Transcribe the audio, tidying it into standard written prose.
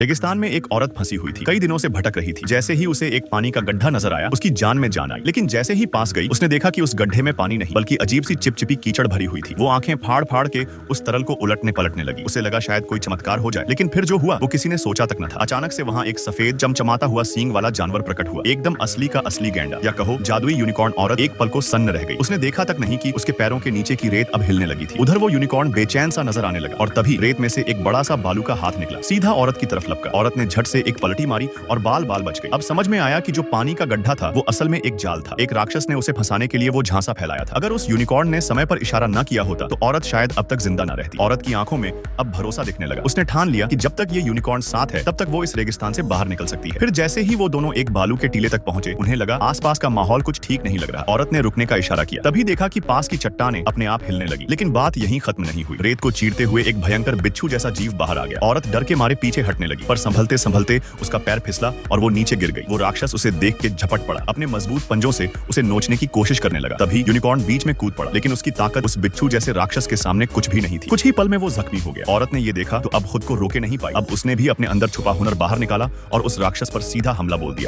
रेगिस्तान में एक औरत फंसी हुई थी, कई दिनों से भटक रही थी। जैसे ही उसे एक पानी का गड्ढा नजर आया, उसकी जान में जान आई। लेकिन जैसे ही पास गई, उसने देखा कि उस गड्ढे में पानी नहीं बल्कि अजीब सी चिपचिपी कीचड़ भरी हुई थी। वो आंखें फाड़ फाड़ के उस तरल को उलटने पलटने लगी। उसे लगा शायद कोई चमत्कार हो जाए, लेकिन फिर जो हुआ वो किसी ने सोचा तक न था। अचानक से वहाँ एक सफेद चमचमाता हुआ सींग वाला जानवर प्रकट हुआ, एकदम असली का असली गैंडा, या कहो जादुई यूनिकॉर्न। औरत एक पल को सन्न रह गई। उसने देखा तक नहीं कि उसके पैरों के नीचे की रेत अब हिलने लगी थी। उधर वो यूनिकॉर्न बेचैन सा नजर आने लगा और तभी रेत में से एक बड़ा सा बालू का हाथ निकला, सीधा औरत की तरफ लपका। औरत ने झट से एक पलटी मारी और बाल बाल बच गई। अब समझ में आया कि जो पानी का गड्ढा था वो असल में एक जाल था। एक राक्षस ने उसे फंसाने के लिए वो झांसा फैलाया था। अगर उस यूनिकॉर्न ने समय पर इशारा न किया होता तो औरत शायद अब तक जिंदा न रहती। औरत की आंखों में अब भरोसा दिखने लगा। उसने ठान लिया कि जब तक ये यूनिकॉर्न साथ है तब तक वो इस रेगिस्तान से बाहर निकल सकती है। फिर जैसे ही वो दोनों एक बालू के टीले तक पहुंचे, उन्हें लगा आसपास का माहौल कुछ ठीक नहीं लग रहा। औरत ने रुकने का इशारा किया, तभी देखा कि पास की चट्टानें अपने आप हिलने लगी। लेकिन बात यहीं खत्म नहीं हुई। रेत को चीरते हुए एक भयंकर बिच्छू जैसा जीव बाहर आ गया। औरत डर के मारे पीछे हटने लगी, पर संभलते संभलते उसका पैर फिसला और वो नीचे गिर गई। वो राक्षस उसे देख के झपट पड़ा, अपने मजबूत पंजों से उसे नोचने की कोशिश करने लगा। तभी यूनिकॉर्न बीच में कूद पड़ा, लेकिन उसकी ताकत उस बिच्छू जैसे राक्षस के सामने कुछ भी नहीं थी। कुछ ही पल में वो जख्मी हो गया। औरत ने ये देखा तो अब खुद को रोके नहीं पाई। अब उसने भी अपने अंदर छुपा हुनर बाहर निकाला और उस राक्षस पर सीधा हमला बोल दिया।